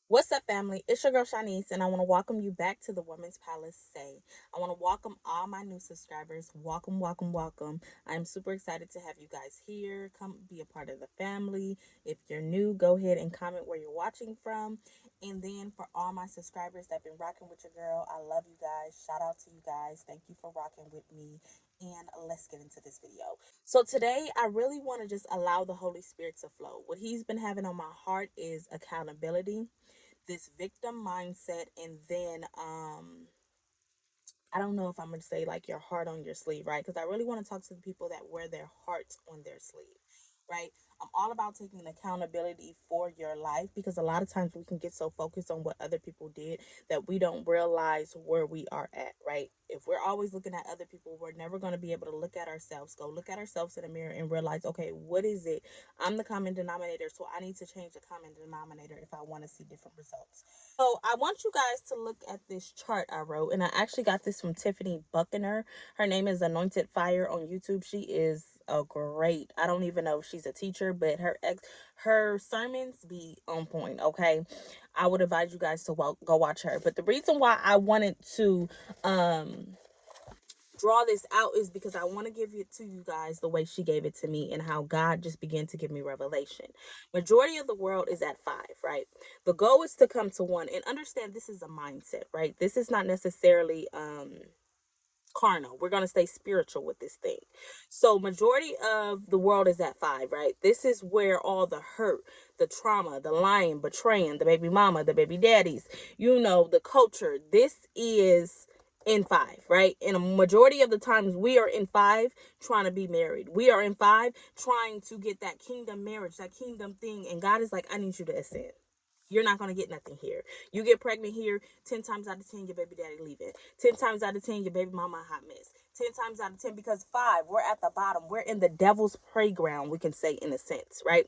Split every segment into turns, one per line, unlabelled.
What's up, family? It's your girl Shanice, and I want to welcome you back to the Women's Palacè. I want to welcome all my new subscribers. Welcome, welcome, welcome. I'm super excited to have you guys here. Come be a part of the family. If you're new, go ahead and comment where you're watching from. And then for all my subscribers that have been rocking with your girl, I love you guys. Shout out to you guys. Thank you for rocking with me. And let's get into this video. So today, I really want to just allow the Holy Spirit to flow. What He's been having on my heart is accountability, this victim mindset, and then I don't know if I'm going to say like your heart on your sleeve, right? Because I really want to talk to the people that wear their hearts on their sleeve, right? I'm all about taking accountability for your life, because a lot of times we can get so focused on what other people did that we don't realize where we are at, right? If we're always looking at other people, we're never going to be able to look at ourselves, go look at ourselves in the mirror and realize, okay, what is it? I'm the common denominator, so I need to change the common denominator if I want to see different results. So I want you guys to look at this chart I wrote, and I actually got this from Tiffany Buckner. Her name is Anointed Fire on YouTube. She is a great. I don't even know if she's a teacher, but her sermons be on point. Okay, I would advise you guys to go watch her. But the reason why I wanted to draw this out is because I want to give it to you guys the way she gave it to me and how God just began to give me revelation. Majority of the world is at 5, right? The goal is to come to 1, and understand this is a mindset, right? This is not necessarily carnal. We're going to stay spiritual with this thing. So majority of the world is at 5, right? This is where all the hurt, the trauma, the lying, betraying, the baby mama, the baby daddies, the culture, this is in 5, right? And a majority of the times we are in 5 trying to be married. We are in 5 trying to get that kingdom marriage, that kingdom thing, and God is like, I need you to ascend. You're not going to get nothing here. You get pregnant here, 10 times out of 10, your baby daddy leaving. 10 times out of 10, your baby mama a hot mess. 10 times out of 10, because 5, we're at the bottom. We're in the devil's playground, we can say, in a sense, right?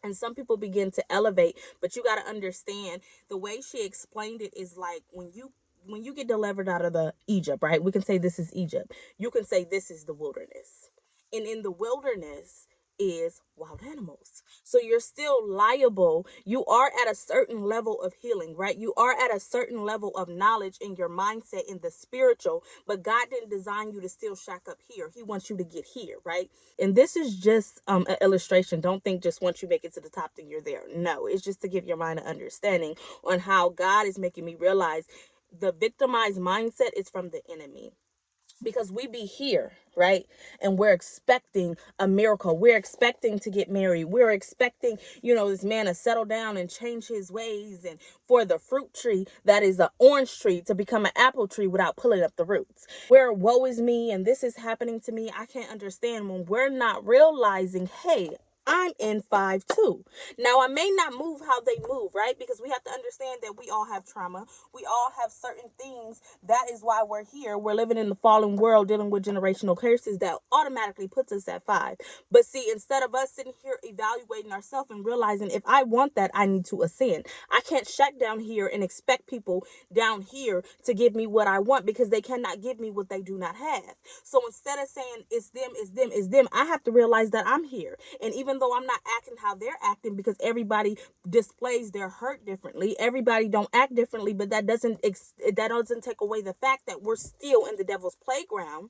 And some people begin to elevate, but you got to understand the way she explained it is like when you get delivered out of the Egypt, right? We can say this is Egypt. You can say this is the wilderness. And in the wilderness is wild animals. So you're still liable. You are at a certain level of healing, right? You are at a certain level of knowledge in your mindset in the spiritual, but God didn't design you to still shack up here. He wants you to get here, right? And this is just an illustration. Don't think just once you make it to the top, then you're there. No, it's just to give your mind an understanding on how God is making me realize the victimized mindset is from the enemy, because we be here, right? And we're expecting a miracle. We're expecting to get married. We're expecting, this man to settle down and change his ways, and for the fruit tree that is an orange tree to become an apple tree without pulling up the roots. Where woe is me and this is happening to me, I can't understand when we're not realizing, hey, I'm in 5 too. Now, I may not move how they move, right? Because we have to understand that we all have trauma. We all have certain things. That is why we're here. We're living in the fallen world, dealing with generational curses that automatically puts us at 5. But see, instead of us sitting here evaluating ourselves and realizing, if I want that, I need to ascend. I can't shack down here and expect people down here to give me what I want, because they cannot give me what they do not have. So instead of saying it's them, it's them, it's them, I have to realize that I'm here. And even though I'm not acting how they're acting, because everybody displays their hurt differently, everybody don't act differently, but that doesn't take away the fact that we're still in the devil's playground.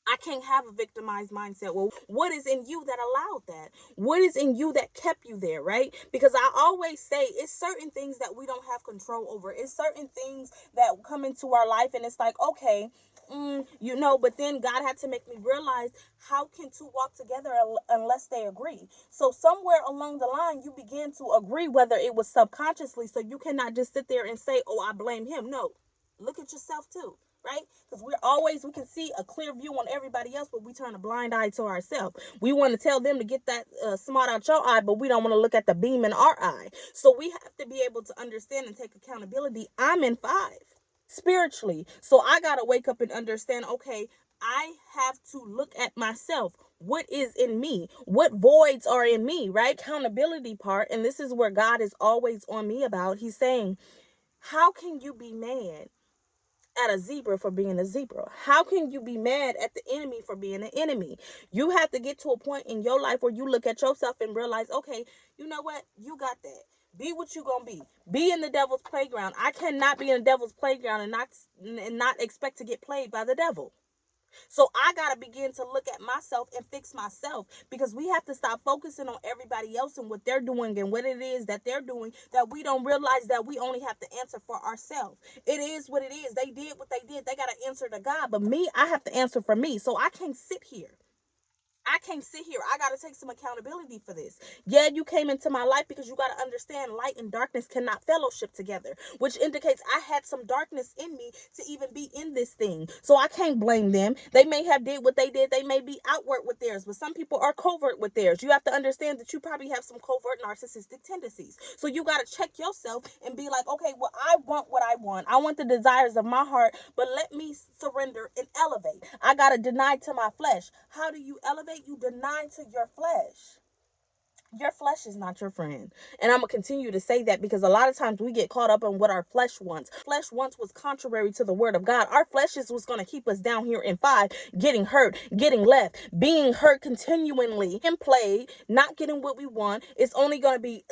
I can't have a victimized mindset. Well, what is in you that allowed that? What is in you that kept you there, right? Because I always say it's certain things that we don't have control over. It's certain things that come into our life, and it's like, okay, but then God had to make me realize, how can two walk together unless they agree? So somewhere along the line, you begin to agree, whether it was subconsciously. So you cannot just sit there and say, oh, I blame him. No, look at yourself too, right? Because we can see a clear view on everybody else, but we turn a blind eye to ourselves. We want to tell them to get that smart out your eye, but we don't want to look at the beam in our eye. So we have to be able to understand and take accountability. I'm in 5 spiritually. So I got to wake up and understand, okay, I have to look at myself. What is in me? What voids are in me, right? Accountability part. And this is where God is always on me about. He's saying, how can you be mad at a zebra for being a zebra? How can you be mad at the enemy for being an enemy? You have to get to a point in your life where you look at yourself and realize, okay, you know what? You got that. Be what you gonna be. Be in the devil's playground. I cannot be in the devil's playground and not expect to get played by the devil. So I got to begin to look at myself and fix myself, because we have to stop focusing on everybody else and what they're doing and what it is that they're doing, that we don't realize that we only have to answer for ourselves. It is what it is. They did what they did. They got to answer to God. But me, I have to answer for me. So I can't sit here. I can't sit here. I got to take some accountability for this. Yeah, you came into my life because you got to understand light and darkness cannot fellowship together, which indicates I had some darkness in me to even be in this thing. So I can't blame them. They may have did what they did. They may be outward with theirs, but some people are covert with theirs. You have to understand that you probably have some covert narcissistic tendencies. So you got to check yourself and be like, okay, well, I want what I want. I want the desires of my heart, but let me surrender and elevate. I got to deny to my flesh. How do you elevate? You deny to your flesh. Your flesh is not your friend. And I'm going to continue to say that, because a lot of times we get caught up on what our flesh wants. Flesh wants was contrary to the word of God. Our flesh is what's going to keep us down here in 5, getting hurt, getting left, being hurt continually, and played, not getting what we want. It's only going to be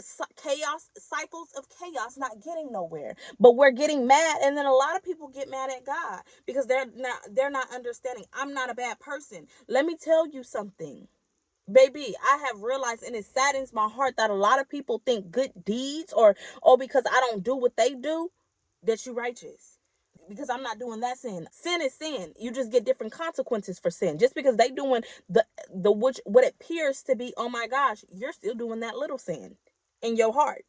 chaos, cycles of chaos, not getting nowhere. But we're getting mad, and then a lot of people get mad at God because they're not understanding. I'm not a bad person. Let me tell you something. Baby, I have realized, and it saddens my heart, that a lot of people think good deeds, or oh, because I don't do what they do, that you righteous. Because I'm not doing that sin. Sin is sin. You just get different consequences for sin. Just because they doing the which what appears to be, oh my gosh, you're still doing that little sin in your heart.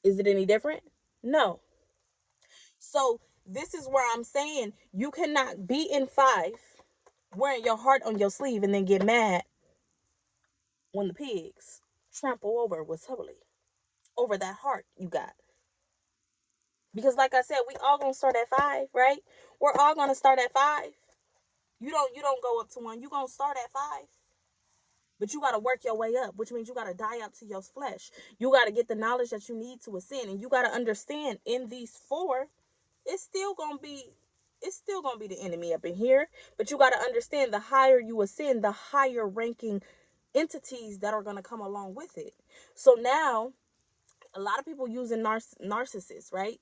Is it any different? No. So this is where I'm saying you cannot be in 5 wearing your heart on your sleeve and then get mad when the pigs trample over that heart you got. Because like I said, we all gonna start at 5, right? We're all gonna start at 5. You don't go up to 1. You gonna start at 5. But you gotta work your way up, which means you gotta die out to your flesh. You gotta get the knowledge that you need to ascend, and you gotta understand in these 4, it's still gonna be the enemy up in here. But you gotta understand, the higher you ascend, the higher ranking entities that are gonna come along with it. So now a lot of people using narcissists, right?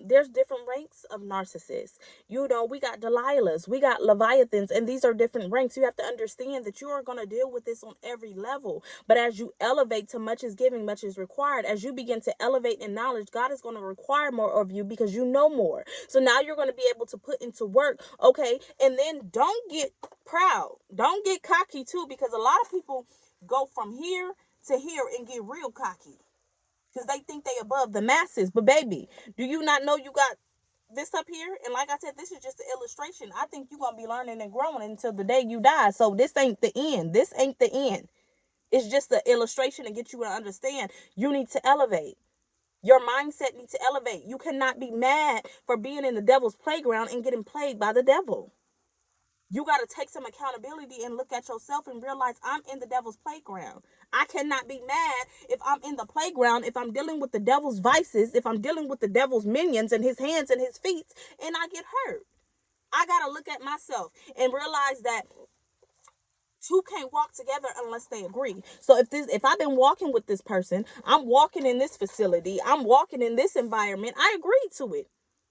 There's different ranks of narcissists. We got Delilahs, we got Leviathans, and these are different ranks. You have to understand that you are going to deal with this on every level. But as you elevate to much is giving, much is required. As you begin to elevate in knowledge, God is going to require more of you because you know more. So now you're going to be able to put into work, okay? And then don't get proud. Don't get cocky too, because a lot of people go from here to here and get real cocky because they think they above the masses. But baby, do you not know you got this up here? And like I said, this is just an illustration. I think you're going to be learning and growing until the day you die. So this ain't the end. This ain't the end. It's just the illustration to get you to understand you need to elevate. Your mindset needs to elevate. You cannot be mad for being in the devil's playground and getting played by the devil. You got to take some accountability and look at yourself and realize I'm in the devil's playground. I cannot be mad if I'm in the playground, if I'm dealing with the devil's vices, if I'm dealing with the devil's minions and his hands and his feet, and I get hurt. I got to look at myself and realize that two can't walk together unless they agree. So if I've been walking with this person, I'm walking in this facility, I'm walking in this environment, I agreed to it.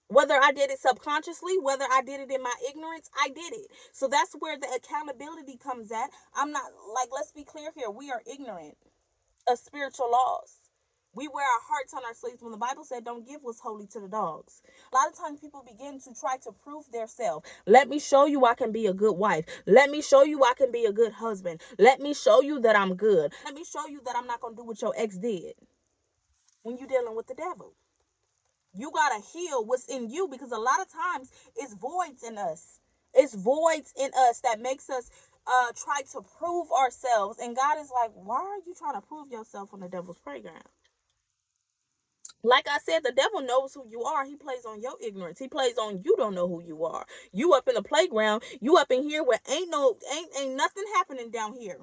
Whether I did it subconsciously, whether I did it in my ignorance, I did it. So that's where the accountability comes at. I'm not, like, let's be clear here. We are ignorant of spiritual laws. We wear our hearts on our sleeves when the Bible said don't give what's holy to the dogs. A lot of times people begin to try to prove themselves. Let me show you I can be a good wife. Let me show you I can be a good husband. Let me show you that I'm good. Let me show you that I'm not going to do what your ex did when you're dealing with the devil. You got to heal what's in you, because a lot of times it's voids in us. It's voids in us that makes us try to prove ourselves. And God is like, why are you trying to prove yourself on the devil's playground? Like I said, the devil knows who you are. He plays on your ignorance. He plays on you don't know who you are. You up in the playground. You up in here where ain't nothing happening down here.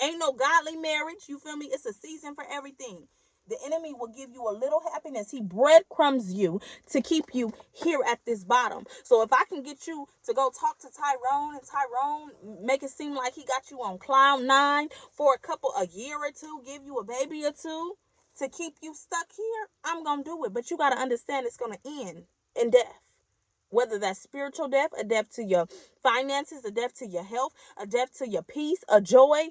Ain't no godly marriage. You feel me? It's a season for everything. The enemy will give you a little happiness. He breadcrumbs you to keep you here at this bottom. So if I can get you to go talk to Tyrone, and Tyrone make it seem like he got you on cloud nine for a year or two, give you a baby or two to keep you stuck here, I'm going to do it. But you got to understand it's going to end in death. Whether that's spiritual death, a death to your finances, a death to your health, a death to your peace, a joy.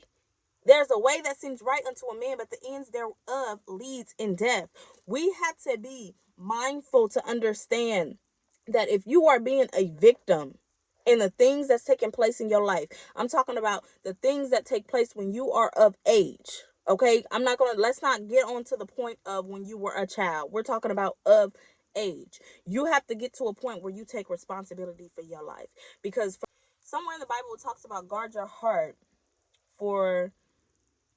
There's a way that seems right unto a man, but the ends thereof leads in death. We have to be mindful to understand that if you are being a victim in the things that's taking place in your life, I'm talking about the things that take place when you are of age. Okay, let's not get on to the point of when you were a child. We're talking about of age. You have to get to a point where you take responsibility for your life, because somewhere in the Bible it talks about guard your heart for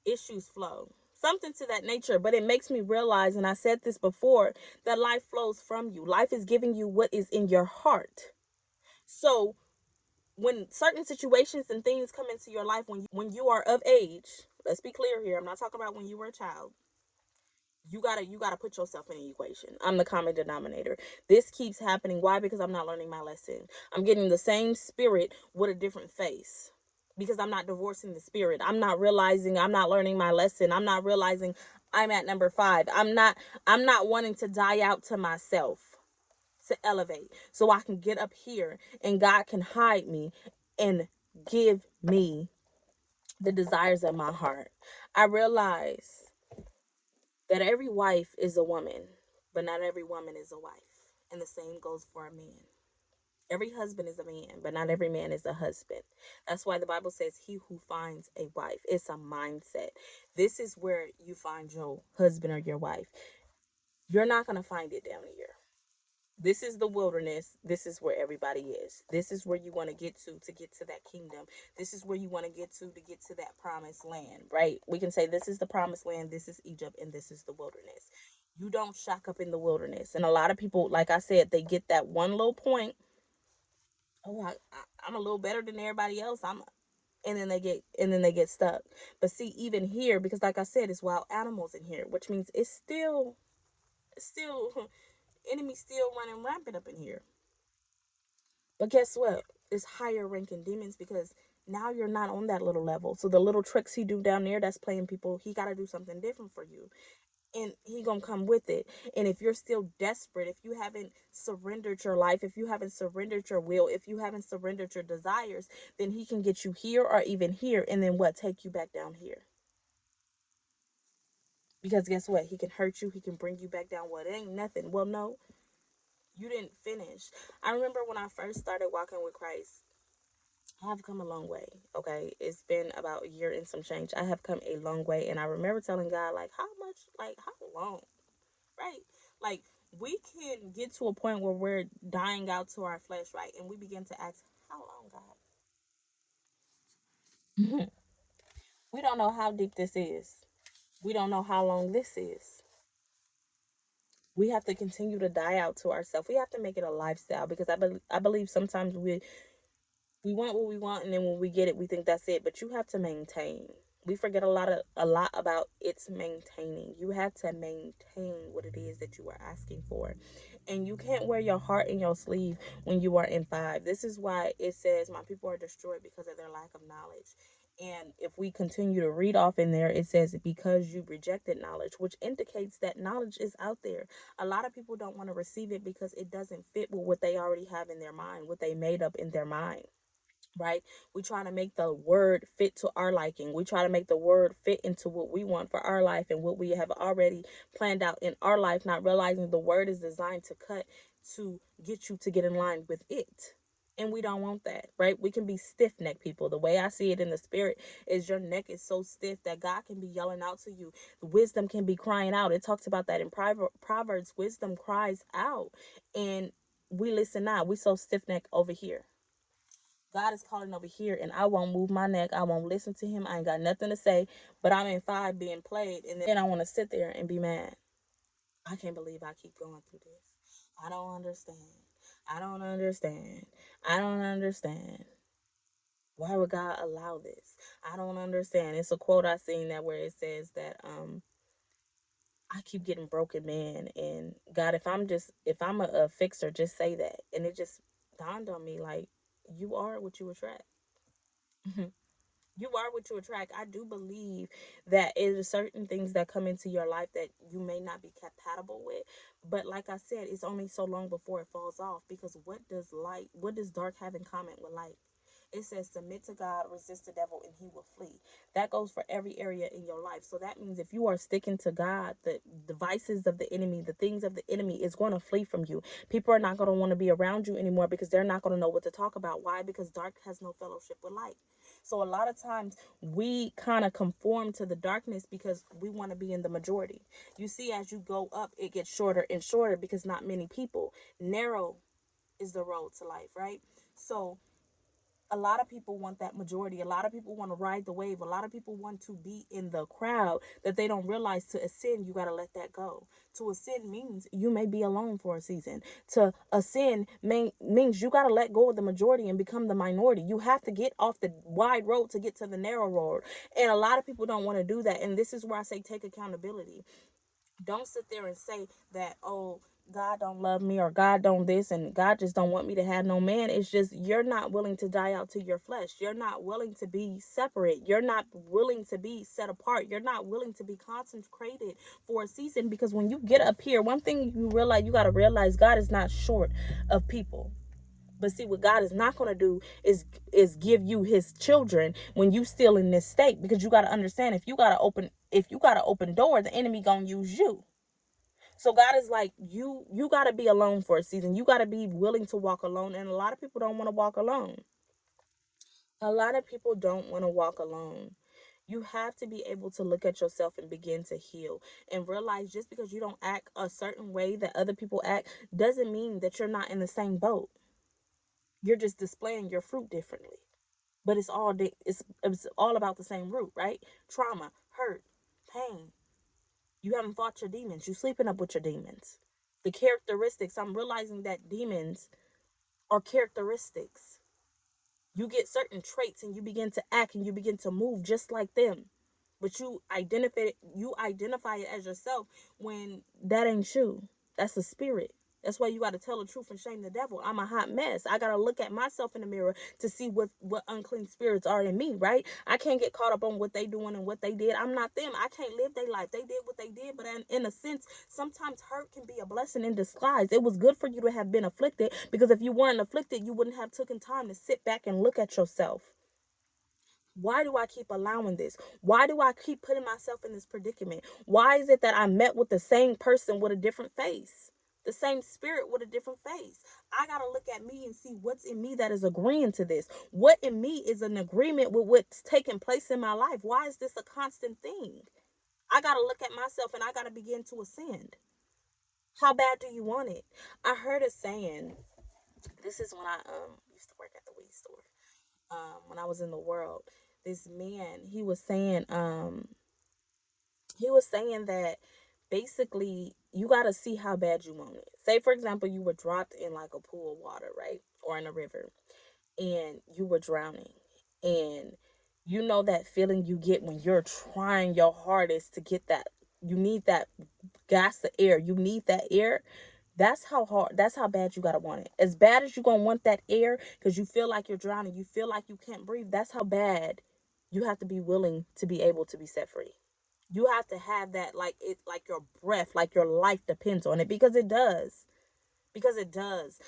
issues flow. Something to that nature, but it makes me realize, and I said this before, that life flows from you. Life is giving you what is in your heart. So when certain situations and things come into your life when you are of age, let's be clear here. I'm not talking about when you were a child. You gotta put yourself in the equation. I'm the common denominator. This keeps happening. Why? Because I'm not learning my lesson. I'm getting the same spirit with a different face. Because I'm not divorcing the spirit. I'm not realizing I'm not learning my lesson. I'm not realizing I'm at number 5. I'm not wanting to die out to myself to elevate. So I can get up here and God can hide me and give me the desires of my heart. I realize that every wife is a woman, but not every woman is a wife. And the same goes for a man. Every husband is a man, but not every man is a husband. That's why the Bible says, he who finds a wife. It's a mindset. This is where you find your husband or your wife. You're not going to find it down here. This is the wilderness. This is where everybody is. This is where you want to get to that kingdom. This is where you want to get to that promised land, right? We can say this is the promised land, this is Egypt, and this is the wilderness. You don't shock up in the wilderness. And a lot of people, like I said, they get that one little point. Oh, I'm a little better than everybody else. And then they get stuck. But see, even here, because like I said, it's wild animals in here, which means it's still enemy still running rampant up in here. But guess what? It's higher ranking demons, because now you're not on that little level. So the little tricks he do down there that's playing people, he got to do something different for you. And he gonna come with it. And if you're still desperate, if you haven't surrendered your life, if you haven't surrendered your will, if you haven't surrendered your desires, then he can get you here or even here, and then what, take you back down here. Because guess what, he can hurt you, he can bring you back down. Well, it ain't nothing. Well, no, you didn't finish. I remember when I first started walking with Christ, I have come a long way. Okay, it's been about a year and some change. I have come a long way. And I remember telling God, like, how much, like, how long, right? Like, we can get to a point where we're dying out to our flesh, right? And we begin to ask, how long, God? We don't know how deep this is. We don't know how long this is. We have to continue to die out to ourselves. We have to make it a lifestyle, because I believe sometimes we want what we want, and then when we get it, we think that's it. But you have to maintain. We forget a lot about it's maintaining. You have to maintain what it is that you are asking for. And you can't wear your heart in your sleeve when you are in 5. This is why it says my people are destroyed because of their lack of knowledge. And if we continue to read off in there, it says because you rejected knowledge, which indicates that knowledge is out there. A lot of people don't want to receive it because it doesn't fit with what they already have in their mind, what they made up in their mind, right? We try to make the word fit to our liking. We try to make the word fit into what we want for our life and what we have already planned out in our life, not realizing the word is designed to cut to get you to get in line with it. And we don't want that, right? We can be stiff necked people. The way I see it in the spirit is your neck is so stiff that God can be yelling out to you. Wisdom can be crying out. It talks about that in Proverbs. Wisdom cries out, and we listen not. We so stiff necked over here. God is calling over here, and I won't move my neck. I won't listen to him. I ain't got nothing to say, but I'm in 5 being played, and then I want to sit there and be mad. I can't believe I keep going through this. I don't understand. I don't understand. I don't understand. Why would God allow this? I don't understand. It's a quote I seen that where it says that I keep getting broken men. And God, if I'm a fixer, just say that. And it just dawned on me, like, you are what you attract. You are what you attract. I do believe that it is certain things that come into your life that you may not be compatible with. But like I said, it's only so long before it falls off, because what does dark have in common with light? It says, submit to God, resist the devil, and he will flee. That goes for every area in your life. So that means if you are sticking to God, the devices of the enemy, the things of the enemy is going to flee from you. People are not going to want to be around you anymore, because they're not going to know what to talk about. Why? Because dark has no fellowship with light. So a lot of times we kind of conform to the darkness because we want to be in the majority. You see, as you go up, it gets shorter and shorter because not many people. Narrow is the road to life, right? So a lot of people want that majority. A lot of people want to ride the wave. A lot of people want to be in the crowd, that they don't realize to ascend, you got to let that go. To ascend means you may be alone for a season. To ascend means you got to let go of the majority and become the minority. You have to get off the wide road to get to the narrow road. And a lot of people don't want to do that. And this is where I say take accountability. Don't sit there and say that, oh, God don't love me, or God don't this, and God just don't want me to have no man. It's just you're not willing to die out to your flesh. You're not willing to be separate. You're not willing to be set apart. You're not willing to be consecrated for a season, because when you get up here, one thing you got to realize, God is not short of people. But see, what God is not going to do is give you his children when you still in this state, because you got to understand, if you got to open door, the enemy going to use you. So God is like, you got to be alone for a season. You got to be willing to walk alone, and a lot of people don't want to walk alone. A lot of people don't want to walk alone. You have to be able to look at yourself and begin to heal, and realize just because you don't act a certain way that other people act doesn't mean that you're not in the same boat. You're just displaying your fruit differently. But it's all about the same root, right? Trauma, hurt, pain. You haven't fought your demons. You sleeping up with your demons. The characteristics, I'm realizing that demons are characteristics. You get certain traits and you begin to act and you begin to move just like them. But you identify it as yourself when that ain't you. That's a spirit. That's why you got to tell the truth and shame the devil. I'm a hot mess. I got to look at myself in the mirror to see what unclean spirits are in me, right? I can't get caught up on what they doing and what they did. I'm not them. I can't live their life. They did what they did, but in a sense, sometimes hurt can be a blessing in disguise. It was good for you to have been afflicted, because if you weren't afflicted, you wouldn't have taken time to sit back and look at yourself. Why do I keep allowing this? Why do I keep putting myself in this predicament? Why is it that I met with the same person with a different face? The same spirit with a different face. I got to look at me and see what's in me that is agreeing to this. What in me is an agreement with what's taking place in my life? Why is this a constant thing? I got to look at myself and I got to begin to ascend. How bad do you want it? I heard a saying. This is when I used to work at the weed store. When I was in the world, this man, he was saying that basically you got to see how bad you want it. Say for example, you were dropped in like a pool of water, right, or in a river, and you were drowning, and you know that feeling you get when you're trying your hardest to get that. You need that gas, the air. You need that air. That's how bad you gotta want it. As bad as you gonna want that air, because you feel like you're drowning, you feel like you can't breathe. That's how bad you have to be willing to be able to be set free. You have to have that, like your breath, like your life depends on it, because it does. Because it does.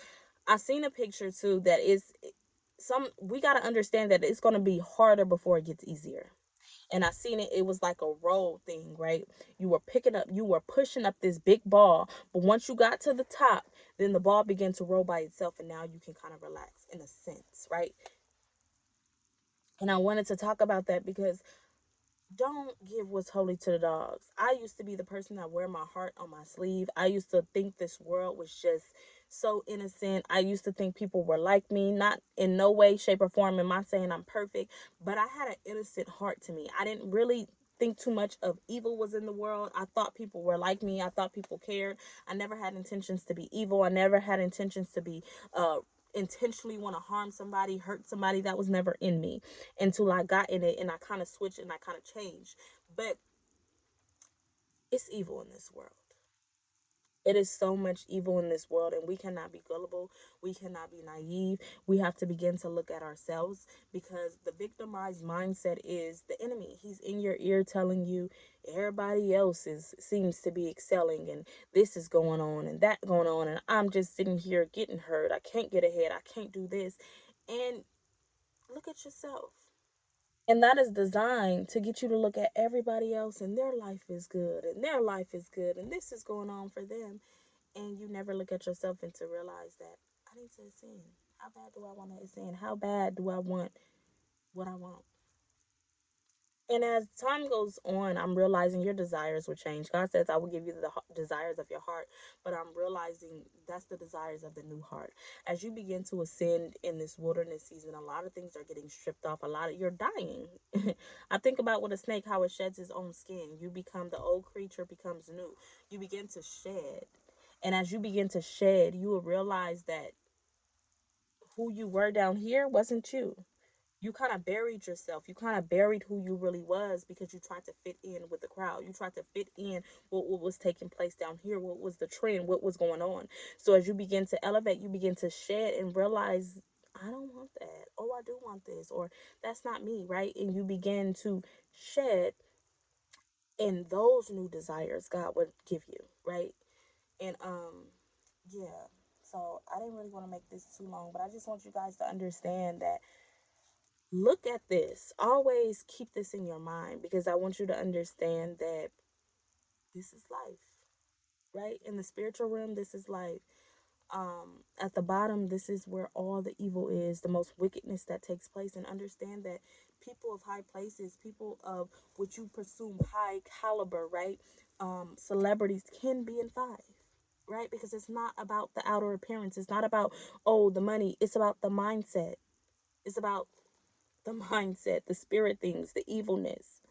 I seen a picture too that is some. We gotta understand that it's gonna be harder before it gets easier. And I seen it. It was like a roll thing, right? You were pushing up this big ball, but once you got to the top, then the ball began to roll by itself, and now you can kind of relax in a sense, right? And I wanted to talk about that because don't give what's holy to the dogs. I used to be the person that wear my heart on my sleeve. I used to think this world was just so innocent. I used to think people were like me, not in no way, shape, or form am I saying I'm perfect, but I had an innocent heart to me. I didn't really think too much of evil was in the world. I thought people were like me. I thought people cared. I never had intentions to be evil. I never had intentions to be intentionally want to harm somebody, hurt somebody. That was never in me until I got in it, and I kind of switched and I kind of changed. But It's evil in this world. It is so much evil in this world, and we cannot be gullible. We cannot be naive. We have to begin to look at ourselves, because the victimized mindset is the enemy. He's in your ear telling you everybody else seems to be excelling, and this is going on and that going on, and I'm just sitting here getting hurt. I can't get ahead. I can't do this. And look at yourself. And that is designed to get you to look at everybody else, and their life is good, and their life is good, and this is going on for them. And you never look at yourself and to realize that I need to ascend. How bad do I want to ascend? How bad do I want what I want? And as time goes on, I'm realizing your desires will change. God says, I will give you the desires of your heart. But I'm realizing that's the desires of the new heart. As you begin to ascend in this wilderness season, a lot of things are getting stripped off. You're dying. I think about with a snake, how it sheds its own skin. You become, the old creature becomes new. You begin to shed. And as you begin to shed, you will realize that who you were down here wasn't you. You kind of buried yourself. You kind of buried who you really was, because you tried to fit in with the crowd. You tried to fit in what was taking place down here, what was the trend, what was going on. So as you begin to elevate, you begin to shed and realize, I don't want that. Oh, I do want this. Or that's not me, right? And you begin to shed, and those new desires God would give you, right? And yeah. So I didn't really want to make this too long, but I just want you guys to understand that, look at this. Always keep this in your mind, because I want you to understand that this is life, right? In the spiritual realm, this is life. At the bottom, this is where all the evil is, the most wickedness that takes place. And understand that people of high places, people of what you presume high caliber, right? Celebrities can be in five, right? Because it's not about the outer appearance. It's not about, oh, the money. It's about the mindset. It's about the mindset, the spirit things, the evilness.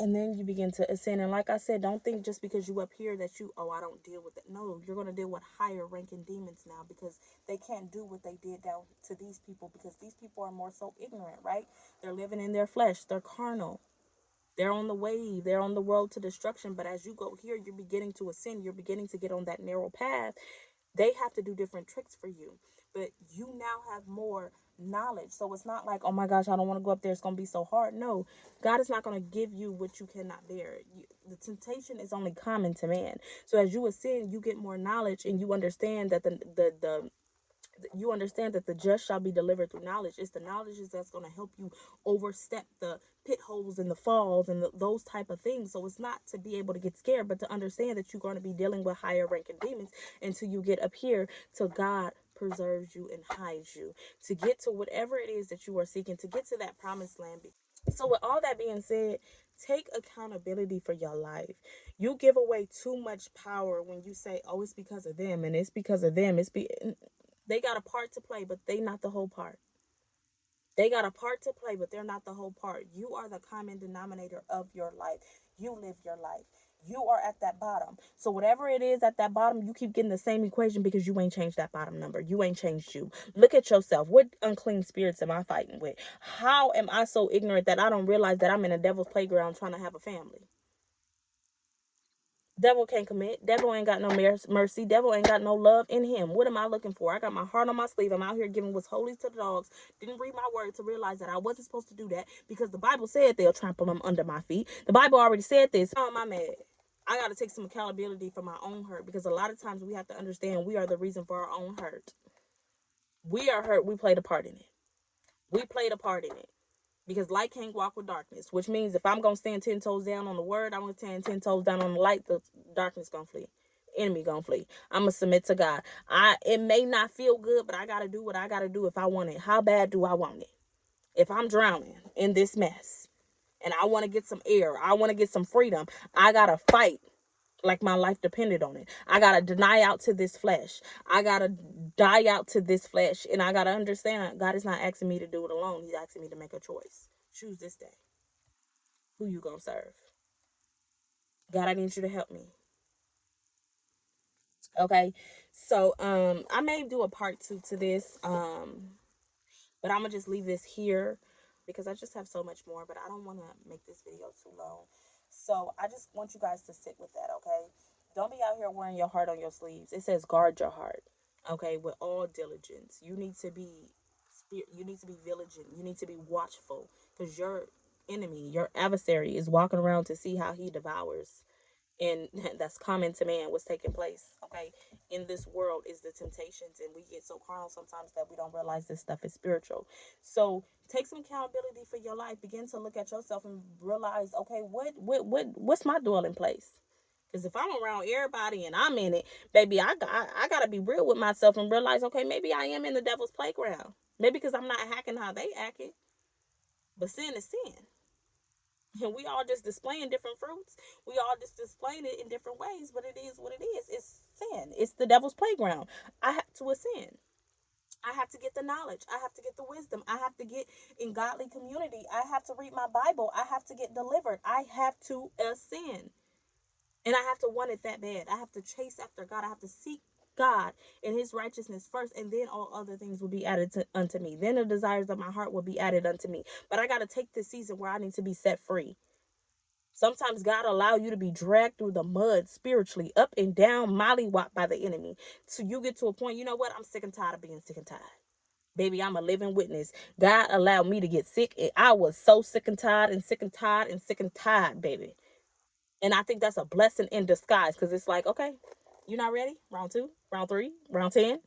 And then you begin to ascend. And like I said, don't think just because you up here that you, oh, I don't deal with it. No, you're going to deal with higher ranking demons now, because they can't do what they did down to these people, because these people are more so ignorant, right? They're living in their flesh. They're carnal. They're on the wave. They're on the road to destruction. But as you go here, you're beginning to ascend. You're beginning to get on that narrow path. They have to do different tricks for you, but you now have more knowledge. So it's not like, oh my gosh, I don't want to go up there, it's going to be so hard. No, God is not going to give you what you cannot bear. The temptation is only common to man. So as you ascend, you get more knowledge, and you understand that the you understand that the just shall be delivered through knowledge. It's the knowledge that's going to help you overstep the pit holes and the falls and those type of things. So it's not to be able to get scared, but to understand that you're going to be dealing with higher ranking demons until you get up here, till God preserves you and hides you, to get to whatever it is that you are seeking, to get to that promised land. So with all that being said, take accountability for your life. You give away too much power when you say, oh, it's because of them, and it's because of them. They got a part to play, but they not the whole part. They got a part to play, but they're not the whole part. You are the common denominator of your life. You live your life. You are at that bottom. So whatever it is at that bottom, you keep getting the same equation, because you ain't changed that bottom number. You ain't changed you. Look at yourself. What unclean spirits am I fighting with? How am I so ignorant that I don't realize that I'm in a devil's playground trying to have a family? Devil can't commit. Devil ain't got no mercy. Devil ain't got no love in him. What am I looking for? I got my heart on my sleeve. I'm out here giving what's holy to the dogs. Didn't read my word to realize that I wasn't supposed to do that, because the Bible said they'll trample them under my feet. The Bible already said this. How am I mad? I got to take some accountability for my own hurt, because a lot of times we have to understand we are the reason for our own hurt. We are hurt. We played a part in it. We played a part in it. Because light can't walk with darkness, which means if I'm going to stand 10 toes down on the word, I'm going to stand 10 toes down on the light, the darkness going to flee. Enemy going to flee. I'm going to submit to God. It may not feel good, but I got to do what I got to do if I want it. How bad do I want it? If I'm drowning in this mess and I want to get some air, I want to get some freedom, I got to fight like my life depended on it. I got to deny out to this flesh. I got to die out to this flesh. And I got to understand God is not asking me to do it alone. He's asking me to make a choice. Choose this day. Who you going to serve? God, I need you to help me. Okay. So, I may do a part 2 to this. But I'm going to just leave this here, because I just have so much more, but I don't want to make this video too long. So I just want you guys to sit with that, okay? Don't be out here wearing your heart on your sleeves. It says guard your heart, okay, with all diligence. You need to be vigilant. You need to be watchful, because your enemy, your adversary, is walking around to see how he devours. And that's common to man, what's taking place, okay, in this world is the temptations, and we get so carnal sometimes that we don't realize this stuff is spiritual. So take some accountability for your life. Begin to look at yourself and realize, okay, what's my dwelling place? Because if I'm around everybody and I'm in it, baby, I gotta be real with myself and realize, okay, maybe I am in the devil's playground. Maybe because I'm not hacking how they acting. But sin is sin. And we all just displaying different fruits. We all just displaying it in different ways, but it is what it is. It's sin. It's the devil's playground. I have to ascend. I have to get the knowledge. I have to get the wisdom. I have to get in godly community. I have to read my Bible. I have to get delivered. I have to ascend. And I have to want it that bad. I have to chase after God. I have to seek God and his righteousness first, and then all other things will be added unto me. Then the desires of my heart will be added unto me. But I got to take this season where I need to be set free. Sometimes God allow you to be dragged through the mud spiritually, up and down, mollywop by the enemy. So you get to a point, you know what? I'm sick and tired of being sick and tired. Baby, I'm a living witness. God allowed me to get sick, and I was so sick and tired and sick and tired and sick and tired, baby. And I think that's a blessing in disguise, because it's like, okay, you're not ready? Round 2, round 3, round 10.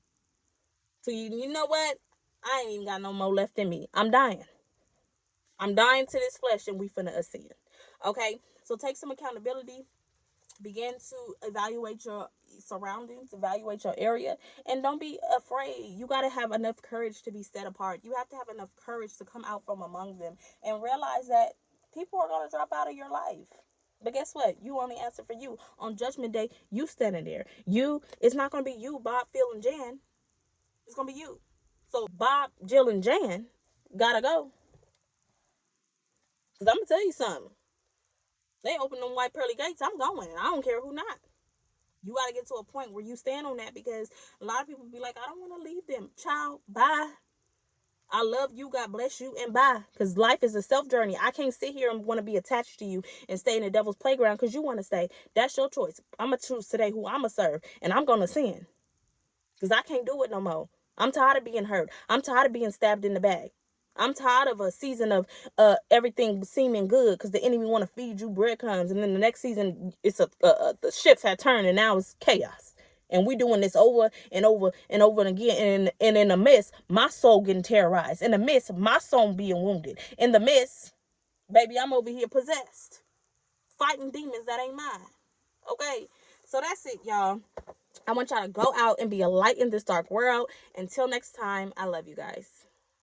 So you know what? I ain't even got no more left in me. I'm dying. I'm dying to this flesh, and we finna ascend. Okay? So take some accountability. Begin to evaluate your surroundings, evaluate your area, and don't be afraid. You got to have enough courage to be set apart. You have to have enough courage to come out from among them and realize that people are going to drop out of your life. But guess what? You only answer for you. On Judgment Day, you standing there. It's not going to be you, Bob, Phil, and Jan. It's going to be you. So Bob, Jill, and Jan gotta go. Because I'm going to tell you something. They open them white pearly gates. I'm going. I don't care who not. You got to get to a point where you stand on that, because a lot of people be like, I don't want to leave them. Child, bye. I love you. God bless you. And bye. Because life is a self journey. I can't sit here and want to be attached to you and stay in the devil's playground because you want to stay. That's your choice. I'm going to choose today who I'm going to serve. And I'm going to sin. Because I can't do it no more. I'm tired of being hurt. I'm tired of being stabbed in the back. I'm tired of a season of everything seeming good because the enemy want to feed you breadcrumbs, and then the next season it's the shifts had turned and now it's chaos. And we doing this over and over and over and again. And in the midst, my soul getting terrorized. In the midst, my soul being wounded. In the midst, baby, I'm over here possessed, fighting demons that ain't mine. Okay, so that's it, y'all. I want y'all to go out and be a light in this dark world. Until next time, I love you guys.